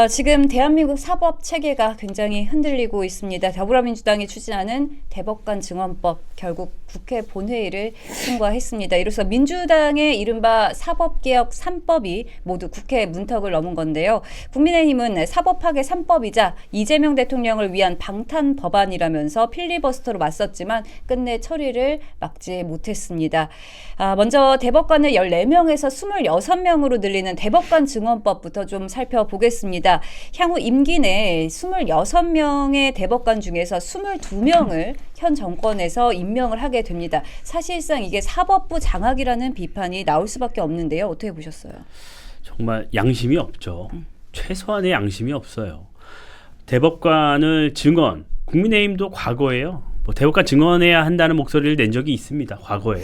지금 대한민국 사법 체계가 굉장히 흔들리고 있습니다. 더불어민주당이 추진하는 대법관 증언법 결국 국회 본회의를 통과했습니다. 이로써 민주당의 이른바 사법개혁 3법이 모두 국회 문턱을 넘은 건데요. 국민의힘은 사법학의 3법이자 이재명 대통령을 위한 방탄 법안이라면서 필리버스터로 맞섰지만 끝내 처리를 막지 못했습니다. 먼저 대법관을 14명에서 26명으로 늘리는 대법관 증언법부터 좀 살펴보겠습니다. 향후 임기 내에 26명의 대법관 중에서 22명을 현 정권에서 임명을 하게 됩니다. 사실상 이게 사법부 장악이라는 비판이 나올 수밖에 없는데요. 어떻게 보셨어요? 정말 양심이 없죠. 최소한의 양심이 없어요. 대법관을 증언, 국민의힘도 과거에요. 대법관 증언해야 한다는 목소리를 낸 적이 있습니다. 과거에.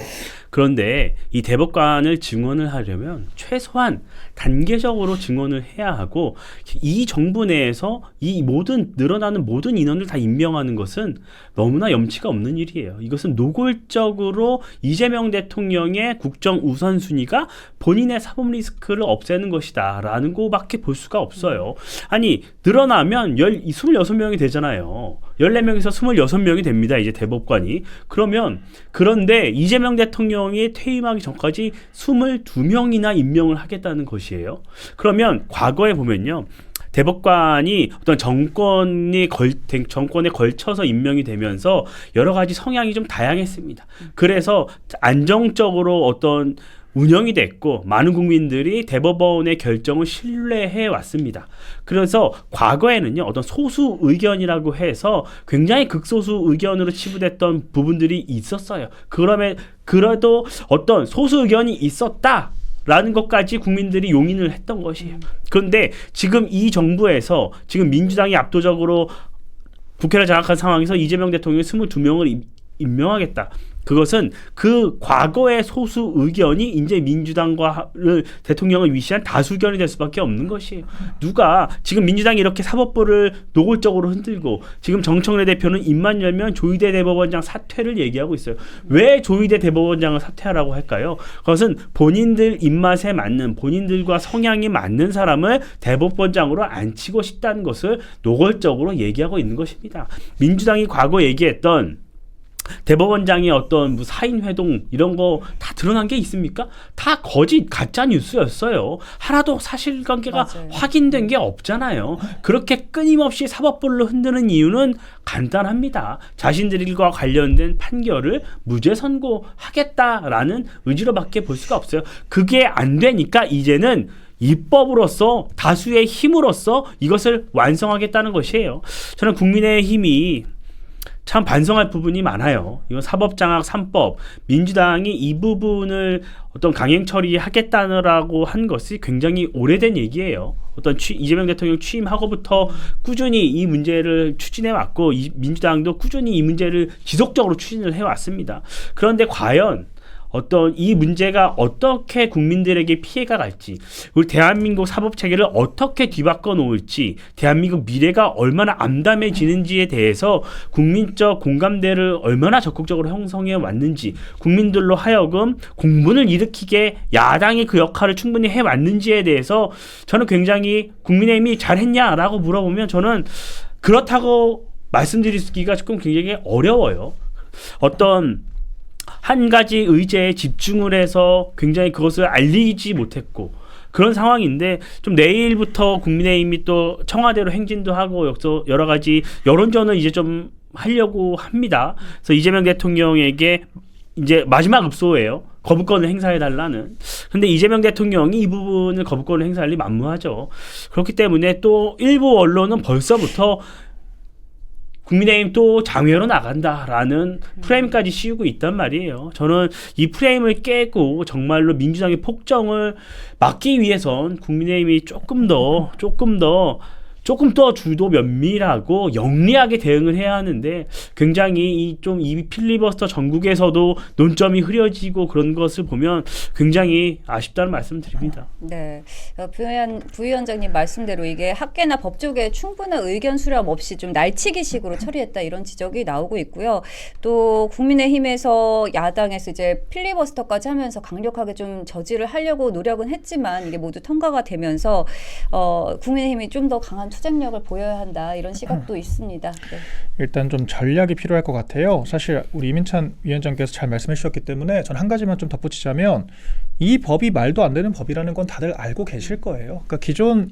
그런데 이 대법관을 증언을 하려면 최소한 단계적으로 증언을 해야 하고 이 정부 내에서 이 늘어나는 모든 인원을 다 임명하는 것은 너무나 염치가 없는 일이에요. 이것은 노골적으로 이재명 대통령의 국정 우선순위가 본인의 사법 리스크를 없애는 것이다 라는 거밖에 볼 수가 없어요. 아니 늘어나면 26명이 되잖아요. 14명에서 26명이 됩니다. 이제 대법관이. 그런데 이재명 대통령이 퇴임하기 전까지 22명이나 임명을 하겠다는 것이에요. 그러면 과거에 보면요. 대법관이 어떤 정권에 걸쳐서 임명이 되면서 여러 가지 성향이 좀 다양했습니다. 그래서 안정적으로 어떤 운영이 됐고 많은 국민들이 대법원의 결정을 신뢰해 왔습니다. 그래서 과거에는요 어떤 소수 의견이라고 해서 굉장히 극소수 의견으로 치부됐던 부분들이 있었어요. 그래도 어떤 소수 의견이 있었다라는 것까지 국민들이 용인을 했던 것이에요. 그런데 지금 이 정부에서 지금 민주당이 압도적으로 국회를 장악한 상황에서 이재명 대통령이 22명을 임명하겠다. 그것은 그 과거의 소수 의견이 이제 대통령을 위시한 다수 의견이 될 수밖에 없는 것이에요. 누가 지금 민주당이 이렇게 사법부를 노골적으로 흔들고 지금 정청래 대표는 입만 열면 조희대 대법원장 사퇴를 얘기하고 있어요. 왜 조희대 대법원장을 사퇴하라고 할까요? 그것은 본인들 입맛에 맞는 본인들과 성향이 맞는 사람을 대법원장으로 앉히고 싶다는 것을 노골적으로 얘기하고 있는 것입니다. 민주당이 과거 얘기했던 대법원장의 어떤 사인 회동 이런 거 다 드러난 게 있습니까? 다 거짓 가짜 뉴스였어요. 하나도 사실관계가 맞아요. 확인된 게 없잖아요. 그렇게 끊임없이 사법부를 흔드는 이유는 간단합니다. 자신들과 관련된 판결을 무죄 선고하겠다라는 의지로밖에 볼 수가 없어요. 그게 안 되니까 이제는 입법으로서 다수의 힘으로써 이것을 완성하겠다는 것이에요. 저는 국민의힘이 참 반성할 부분이 많아요. 이건 사법장악 3법, 민주당이 이 부분을 어떤 강행 처리하겠다라고 한 것이 굉장히 오래된 얘기예요. 이재명 대통령 취임하고부터 꾸준히 이 문제를 추진해 왔고 민주당도 꾸준히 이 문제를 지속적으로 추진을 해왔습니다. 그런데 과연 이 문제가 어떻게 국민들에게 피해가 갈지, 우리 대한민국 사법체계를 어떻게 뒤바꿔 놓을지, 대한민국 미래가 얼마나 암담해지는지에 대해서 국민적 공감대를 얼마나 적극적으로 형성해 왔는지, 국민들로 하여금 공분을 일으키게 야당이 그 역할을 충분히 해왔는지에 대해서 저는 굉장히 국민의힘이 잘했냐라고 물어보면 저는 그렇다고 말씀드리기가 조금 굉장히 어려워요. 한 가지 의제에 집중을 해서 굉장히 그것을 알리지 못했고 그런 상황인데 좀 내일부터 국민의힘이 또 청와대로 행진도 하고 여러 가지 여론전을 이제 좀 하려고 합니다. 그래서 이재명 대통령에게 이제 마지막 읍소예요. 거부권을 행사해달라는. 근데 이재명 대통령이 이 부분을 거부권을 행사할 리 만무하죠. 그렇기 때문에 또 일부 언론은 벌써부터 국민의힘 또 장외로 나간다라는 프레임까지 씌우고 있단 말이에요. 저는 이 프레임을 깨고 정말로 민주당의 폭정을 막기 위해선 국민의힘이 조금 더 조금 더 주도 면밀하고 영리하게 대응을 해야 하는데 굉장히 이 필리버스터 전국에서도 논점이 흐려지고 그런 것을 보면 굉장히 아쉽다는 말씀을 드립니다. 네, 부위원장님 말씀대로 이게 학계나 법조계에 충분한 의견 수렴 없이 좀 날치기식으로 처리했다 이런 지적이 나오고 있고요. 또 국민의힘에서 야당에서 이제 필리버스터까지 하면서 강력하게 좀 저지를 하려고 노력은 했지만 이게 모두 통과가 되면서 국민의힘이 좀 더 강한 투쟁력을 보여야 한다 이런 시각도 있습니다. 네. 일단 좀 전략이 필요할 것 같아요. 사실 우리 이민찬 위원장께서 잘 말씀해 주셨기 때문에 전 한 가지만 좀 덧붙이자면 이 법이 말도 안 되는 법이라는 건 다들 알고 계실 거예요. 그러니까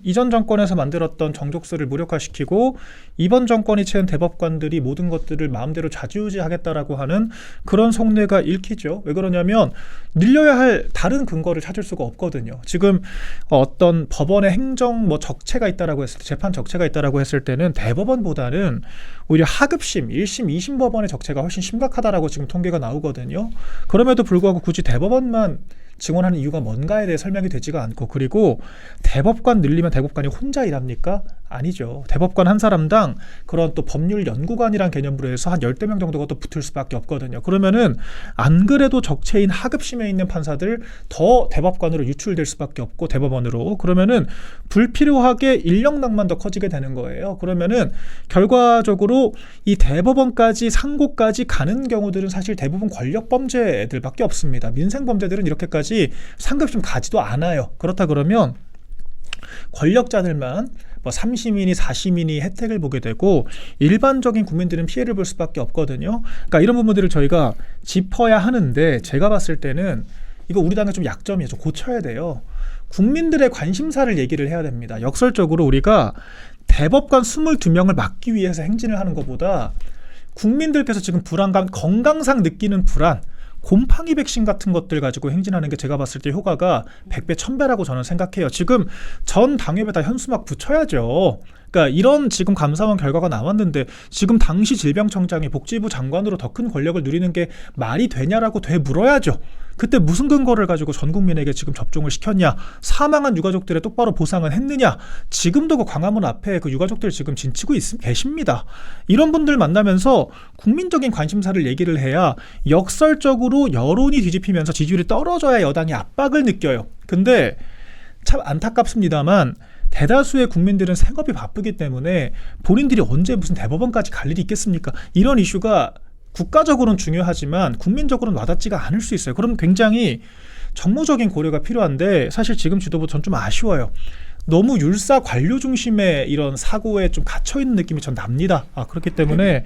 이전 정권에서 만들었던 정족수를 무력화시키고 이번 정권이 채운 대법관들이 모든 것들을 마음대로 좌지우지하겠다라고 하는 그런 속내가 읽히죠. 왜 그러냐면 늘려야 할 다른 근거를 찾을 수가 없거든요. 지금 어떤 법원의 행정 적체가 있다라고 했을 때, 재판 적체가 있다라고 했을 때는 대법원보다는 오히려 하급심, 1심, 2심 법원의 적체가 훨씬 심각하다라고 지금 통계가 나오거든요. 그럼에도 불구하고 굳이 대법원만 증언하는 이유가 뭔가에 대해 설명이 되지가 않고, 그리고 대법관 늘리면 대법관이 혼자 일합니까? 아니죠. 대법관 한 사람당 그런 또 법률 연구관이란 개념으로 해서 한 10대 명 정도가 또 붙을 수밖에 없거든요. 그러면은 안 그래도 적체인 하급심에 있는 판사들 더 대법관으로 유출될 수밖에 없고, 대법원으로. 그러면은 불필요하게 인력낭만 더 커지게 되는 거예요. 그러면은 결과적으로 이 대법원까지 상고까지 가는 경우들은 사실 대부분 권력 범죄들밖에 없습니다. 민생 범죄들은 이렇게까지 상급심 가지도 않아요. 그렇다 그러면 권력자들만 3심이니 4심이니 혜택을 보게 되고 일반적인 국민들은 피해를 볼 수밖에 없거든요. 그러니까 이런 부분들을 저희가 짚어야 하는데, 제가 봤을 때는 이거 우리 당의 좀 약점이에요. 좀 고쳐야 돼요. 국민들의 관심사를 얘기를 해야 됩니다. 역설적으로 우리가 대법관 22명을 막기 위해서 행진을 하는 것보다 국민들께서 지금 불안감, 건강상 느끼는 불안, 곰팡이 백신 같은 것들 가지고 행진하는 게 제가 봤을 때 효과가 100배, 1000배라고 저는 생각해요. 지금 전 당협에다 현수막 붙여야죠. 그러니까 이런 지금 감사원 결과가 나왔는데 지금 당시 질병청장이 복지부 장관으로 더 큰 권력을 누리는 게 말이 되냐라고 되물어야죠. 그때 무슨 근거를 가지고 전 국민에게 지금 접종을 시켰냐, 사망한 유가족들의 똑바로 보상은 했느냐, 지금도 그 광화문 앞에 그 유가족들 지금 진치고 계십니다. 이런 분들 만나면서 국민적인 관심사를 얘기를 해야 역설적으로 여론이 뒤집히면서 지지율이 떨어져야 여당이 압박을 느껴요. 근데 참 안타깝습니다만 대다수의 국민들은 생업이 바쁘기 때문에 본인들이 언제 무슨 대법원까지 갈 일이 있겠습니까? 이런 이슈가 국가적으로는 중요하지만 국민적으로는 와닿지가 않을 수 있어요. 그럼 굉장히 정무적인 고려가 필요한데, 사실 지금 지도부 전 좀 아쉬워요. 너무 율사 관료 중심의 이런 사고에 좀 갇혀있는 느낌이 전 납니다. 그렇기 때문에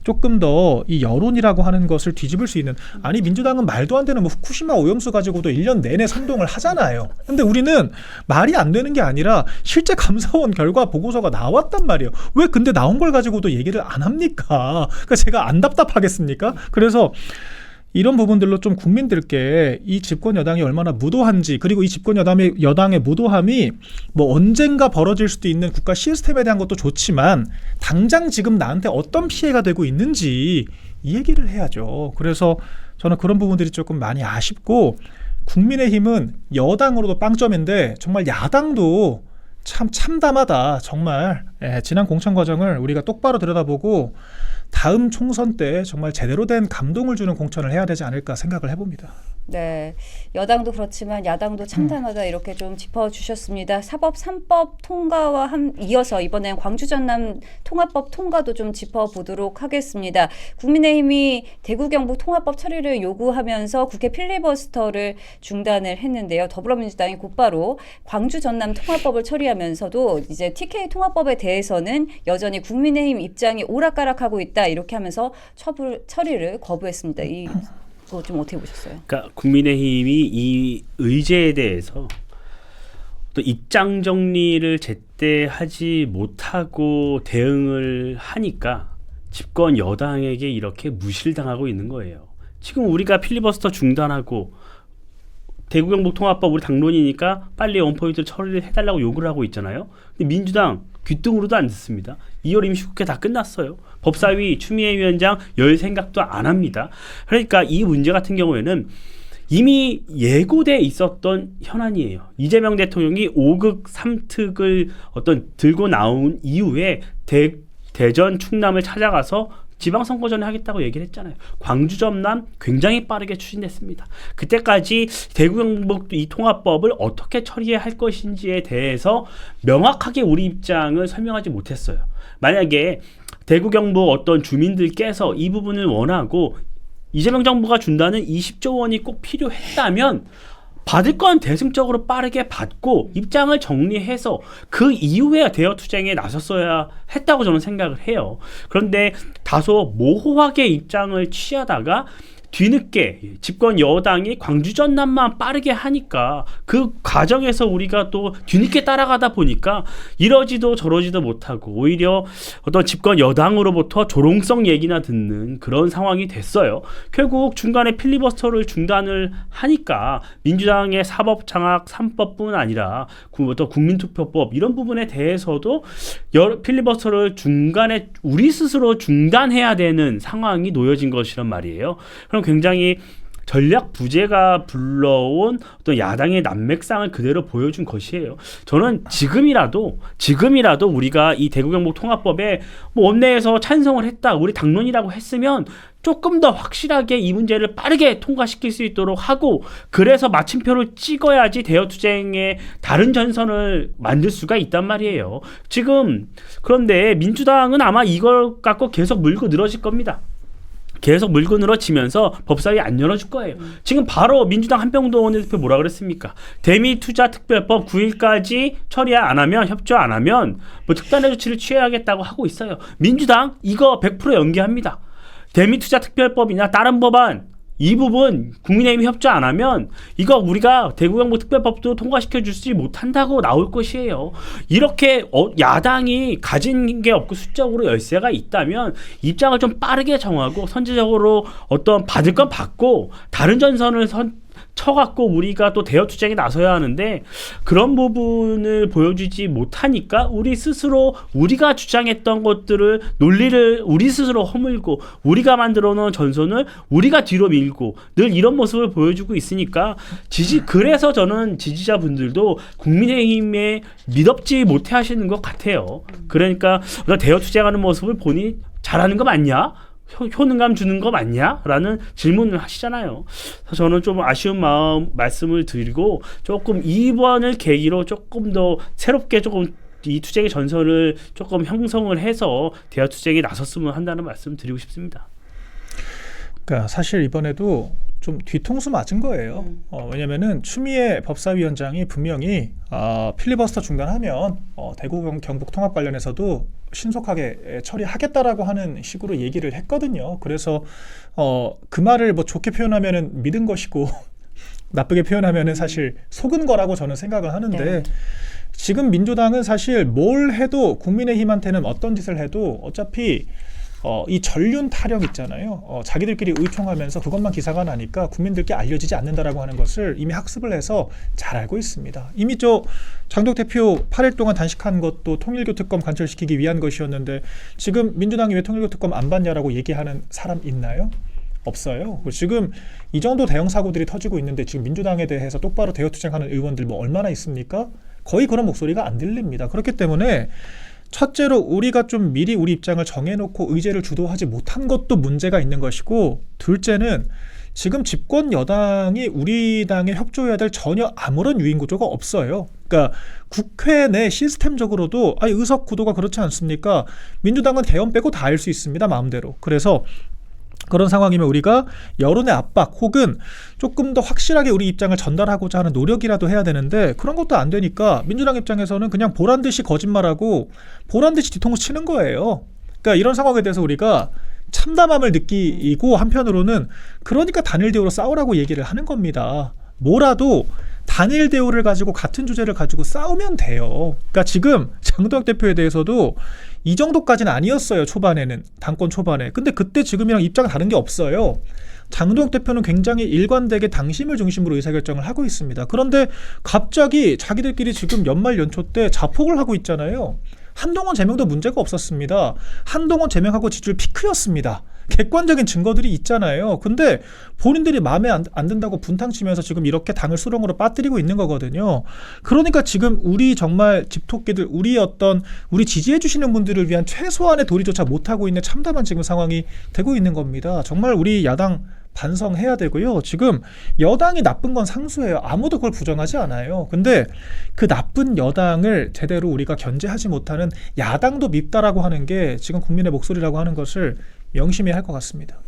조금 더 이 여론이라고 하는 것을 뒤집을 수 있는, 아니 민주당은 말도 안 되는 후쿠시마 오염수 가지고도 1년 내내 선동을 하잖아요. 근데 우리는 말이 안 되는 게 아니라 실제 감사원 결과 보고서가 나왔단 말이에요. 왜 근데 나온 걸 가지고도 얘기를 안 합니까? 그러니까 제가 안 답답하겠습니까? 그래서 이런 부분들로 좀 국민들께 이 집권 여당이 얼마나 무도한지, 그리고 이 집권 여당의 무도함이 언젠가 벌어질 수도 있는 국가 시스템에 대한 것도 좋지만 당장 지금 나한테 어떤 피해가 되고 있는지 이 얘기를 해야죠. 그래서 저는 그런 부분들이 조금 많이 아쉽고, 국민의힘은 여당으로도 빵점인데 정말 야당도 참 참담하다. 정말 지난 공천 과정을 우리가 똑바로 들여다보고 다음 총선 때 정말 제대로 된 감동을 주는 공천을 해야 되지 않을까 생각을 해봅니다. 네, 여당도 그렇지만 야당도 참담하다 이렇게 좀 짚어주셨습니다. 사법 3법 통과와 이어서 이번엔 광주 전남 통합법 통과도 좀 짚어보도록 하겠습니다. 국민의힘이 대구 경북 통합법 처리를 요구하면서 국회 필리버스터를 중단을 했는데요. 더불어민주당이 곧바로 광주 전남 통합법을 처리하면서도 이제 TK 통합법에 대해서는 여전히 국민의힘 입장이 오락가락하고 있다 이렇게 하면서 처리를 거부했습니다. 그거 좀 어떻게 보셨어요? 그러니까 국민의힘이 이 의제에 대해서 또 입장 정리를 제때 하지 못하고 대응을 하니까 집권 여당에게 이렇게 무실당하고 있는 거예요. 지금 우리가 필리버스터 중단하고 대구 경북 통합법 우리 당론이니까 빨리 원포인트 처리를 해달라고 요구를 하고 있잖아요. 근데 민주당 귀등으로도 안 듣습니다. 2월 임시국회 다 끝났어요. 법사위 추미애 위원장 열 생각도 안 합니다. 그러니까 이 문제 같은 경우에는 이미 예고돼 있었던 현안이에요. 이재명 대통령이 5극 3특을 들고 나온 이후에 대전 충남을 찾아가서 지방선거 전에 하겠다고 얘기를 했잖아요. 광주 전남 굉장히 빠르게 추진됐습니다. 그때까지 대구 경북 이 통합법을 어떻게 처리해야 할 것인지에 대해서 명확하게 우리 입장을 설명하지 못했어요. 만약에 대구 경북 주민들께서 이 부분을 원하고 이재명 정부가 준다는 20조 원이 꼭 필요했다면 받을 건 대승적으로 빠르게 받고 입장을 정리해서 그 이후에 대여투쟁에 나섰어야 했다고 저는 생각을 해요. 그런데 다소 모호하게 입장을 취하다가 뒤늦게 집권 여당이 광주 전남만 빠르게 하니까 그 과정에서 우리가 또 뒤늦게 따라가다 보니까 이러지도 저러지도 못하고 오히려 집권 여당으로부터 조롱성 얘기나 듣는 그런 상황이 됐어요. 결국 중간에 필리버스터를 중단을 하니까 민주당의 사법장악 3법뿐 아니라 국민투표법 이런 부분에 대해서도 필리버스터를 중간에 우리 스스로 중단해야 되는 상황이 놓여진 것이란 말이에요. 그럼 굉장히 전략 부재가 불러온 야당의 난맥상을 그대로 보여준 것이에요. 저는 지금이라도 우리가 이 대구 경북 통합법에 원내에서 찬성을 했다, 우리 당론이라고 했으면 조금 더 확실하게 이 문제를 빠르게 통과시킬 수 있도록 하고, 그래서 마침표를 찍어야지 대여투쟁의 다른 전선을 만들 수가 있단 말이에요. 그런데 민주당은 아마 이걸 갖고 계속 물고 늘어질 겁니다. 계속 물고 늘어지면서 법사위 안 열어줄 거예요. 지금 바로 민주당 한병도 원내대표 뭐라 그랬습니까? 대미투자특별법 9일까지 처리 안 하면, 협조 안 하면 특단의 조치를 취해야겠다고 하고 있어요. 민주당 이거 100% 연기합니다. 대미투자특별법이나 다른 법안 이 부분 국민의힘이 협조 안 하면 이거 우리가 대구 경북 특별법도 통과시켜 주지 못한다고 나올 것이에요. 이렇게 야당이 가진 게 없고 수적으로 열세가 있다면 입장을 좀 빠르게 정하고 선제적으로 받을 건 받고 다른 전선을 쳐갖고 우리가 또 대여투쟁에 나서야 하는데, 그런 부분을 보여주지 못하니까 우리 스스로 우리가 주장했던 것들을 논리를 우리 스스로 허물고 우리가 만들어 놓은 전선을 우리가 뒤로 밀고 늘 이런 모습을 보여주고 있으니까 그래서 저는 지지자분들도 국민의힘에 믿업지 못해 하시는 것 같아요. 그러니까 대여투쟁하는 모습을 보니 잘하는 거 맞냐? 효능감 주는 거 맞냐? 라는 질문을 하시잖아요. 그래서 저는 좀 아쉬운 말씀을 드리고, 조금 이번을 계기로 조금 더 새롭게 이 투쟁의 전선을 조금 형성을 해서 대여투쟁에 나섰으면 한다는 말씀 드리고 싶습니다. 그러니까 사실 이번에도 좀 뒤통수 맞은 거예요. 왜냐면은 추미애 법사위원장이 분명히 필리버스터 중단하면 대구 경북 통합 관련해서도 신속하게 처리하겠다라고 하는 식으로 얘기를 했거든요. 그래서 그 말을 좋게 표현하면은 믿은 것이고 나쁘게 표현하면은 사실 속은 거라고 저는 생각을 하는데, 네. 지금 민주당은 사실 뭘 해도 국민의힘한테는 어떤 짓을 해도 어차피 이 전륜 타령 있잖아요. 자기들끼리 의총하면서 그것만 기사가 나니까 국민들께 알려지지 않는다라고 하는 것을 이미 학습을 해서 잘 알고 있습니다. 이미 장덕 대표 8일 동안 단식한 것도 통일교 특검 관철시키기 위한 것이었는데, 지금 민주당이 왜 통일교 특검 안 받냐라고 얘기하는 사람 있나요? 없어요. 지금 이 정도 대형 사고들이 터지고 있는데 지금 민주당에 대해서 똑바로 대여투쟁하는 의원들 얼마나 있습니까? 거의 그런 목소리가 안 들립니다. 그렇기 때문에 첫째로 우리가 좀 미리 우리 입장을 정해놓고 의제를 주도하지 못한 것도 문제가 있는 것이고, 둘째는 지금 집권 여당이 우리 당에 협조해야 될 전혀 아무런 유인 구조가 없어요. 그러니까 국회 내 시스템적으로도 의석 구도가 그렇지 않습니까? 민주당은 대원 빼고 다 할 수 있습니다, 마음대로. 그래서 그런 상황이면 우리가 여론의 압박 혹은 조금 더 확실하게 우리 입장을 전달하고자 하는 노력이라도 해야 되는데, 그런 것도 안 되니까 민주당 입장에서는 그냥 보란듯이 거짓말하고 보란듯이 뒤통수 치는 거예요. 그러니까 이런 상황에 대해서 우리가 참담함을 느끼고, 한편으로는 그러니까 단일 대우로 싸우라고 얘기를 하는 겁니다. 뭐라도 단일 대우를 가지고 같은 주제를 가지고 싸우면 돼요. 그러니까 지금 장도혁 대표에 대해서도 이 정도까지는 아니었어요, 초반에는. 당권 초반에. 근데 그때 지금이랑 입장이 다른 게 없어요. 장도혁 대표는 굉장히 일관되게 당심을 중심으로 의사결정을 하고 있습니다. 그런데 갑자기 자기들끼리 지금 연말 연초 때 자폭을 하고 있잖아요. 한동훈 제명도 문제가 없었습니다. 한동훈 제명하고 지지율 피크였습니다. 객관적인 증거들이 있잖아요. 근데 본인들이 마음에 안 든다고 분탕치면서 지금 이렇게 당을 수렁으로 빠뜨리고 있는 거거든요. 그러니까 지금 우리 정말 집토끼들, 우리 지지해 주시는 분들을 위한 최소한의 도리조차 못하고 있는 참담한 지금 상황이 되고 있는 겁니다. 정말 우리 야당 반성해야 되고요. 지금 여당이 나쁜 건 상수예요. 아무도 그걸 부정하지 않아요. 근데 그 나쁜 여당을 제대로 우리가 견제하지 못하는 야당도 밉다라고 하는 게 지금 국민의 목소리라고 하는 것을 명심해야 할 것 같습니다.